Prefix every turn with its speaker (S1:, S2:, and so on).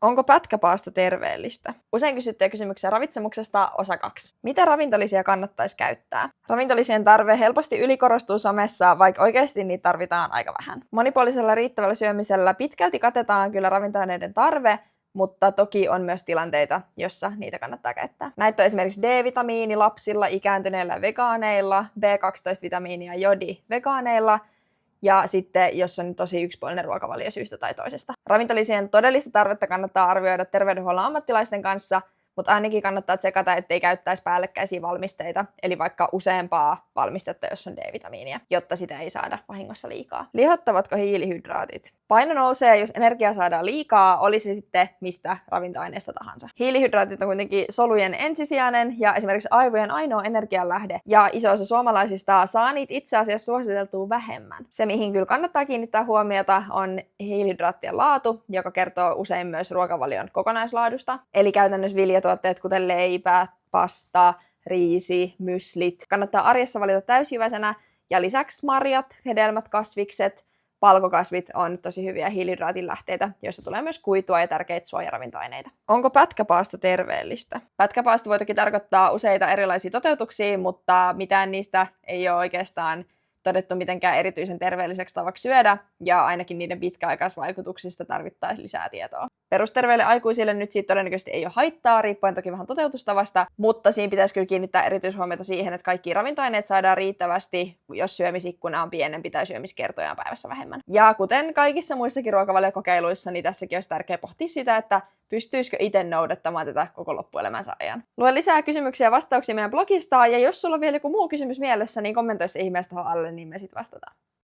S1: Onko pätkäpaasto terveellistä? Usein kysyttyjä kysymyksiä ravitsemuksesta osa 2. Mitä ravintolisia kannattaisi käyttää? Ravintolisien tarve helposti ylikorostuu somessa, vaikka oikeasti niitä tarvitaan aika vähän. Monipuolisella riittävällä syömisellä pitkälti katetaan kyllä ravintoaineiden tarve, mutta toki on myös tilanteita, jossa niitä kannattaa käyttää. Näitä on esimerkiksi D-vitamiini lapsilla, ikääntyneillä ja vegaaneilla, B12-vitamiini ja jodi vegaaneilla, ja sitten, jos on tosi yksipuolinen ruokavalio syystä tai toisesta. Ravintolisien todellista tarvetta kannattaa arvioida terveydenhuollon ammattilaisten kanssa, mutta ainakin kannattaa tsekata, ettei käyttäisi päällekkäisiä valmisteita, eli vaikka useampaa valmistetta, jos on D-vitamiinia, jotta sitä ei saada vahingossa liikaa. Lihottavatko hiilihydraatit? Paino nousee, jos energiaa saadaan liikaa, olisi sitten mistä ravintoaineesta tahansa. Hiilihydraatit on kuitenkin solujen ensisijainen ja esimerkiksi aivojen ainoa energianlähde, ja iso osa suomalaisista saa niitä itse asiassa suositeltua vähemmän. Se, mihin kyllä kannattaa kiinnittää huomiota, on hiilihydraattien laatu, joka kertoo usein myös ruokavalion kokonaislaadusta. Eli käytännössä viljatuotteet, kuten leipä, pasta, riisi, myslit, kannattaa arjessa valita täysjyväisenä, ja lisäksi marjat, hedelmät, kasvikset, palkokasvit on tosi hyviä hiilihydraatin lähteitä, joissa tulee myös kuitua ja tärkeitä suojaravintoaineita. Onko pätkäpaasto terveellistä? Pätkäpaasto voi toki tarkoittaa useita erilaisia toteutuksia, mutta mitään niistä ei ole oikeastaan todettu mitenkään erityisen terveelliseksi tavaksi syödä, ja ainakin niiden pitkäaikaisvaikutuksista tarvittaisiin lisää tietoa. Perusterveille aikuisille nyt siitä todennäköisesti ei ole haittaa, riippuen toki vähän toteutustavasta, mutta siinä pitäisi kyllä kiinnittää erityishuomiota siihen, että kaikki ravintoaineet saadaan riittävästi, jos syömisikkuna on pienempi tai syömiskertoja päivässä vähemmän. Ja kuten kaikissa muissakin ruokavaliokokeiluissa, niin tässäkin olisi tärkeää pohtia sitä, että pystyisikö itse noudattamaan tätä koko loppuelämänsä ajan. Lue lisää kysymyksiä ja vastauksia meidän blogista, ja jos sulla on vielä joku muu kysymys mielessä, niin kommentoi se ihmeessä tuohon alle, niin me sitten vastataan.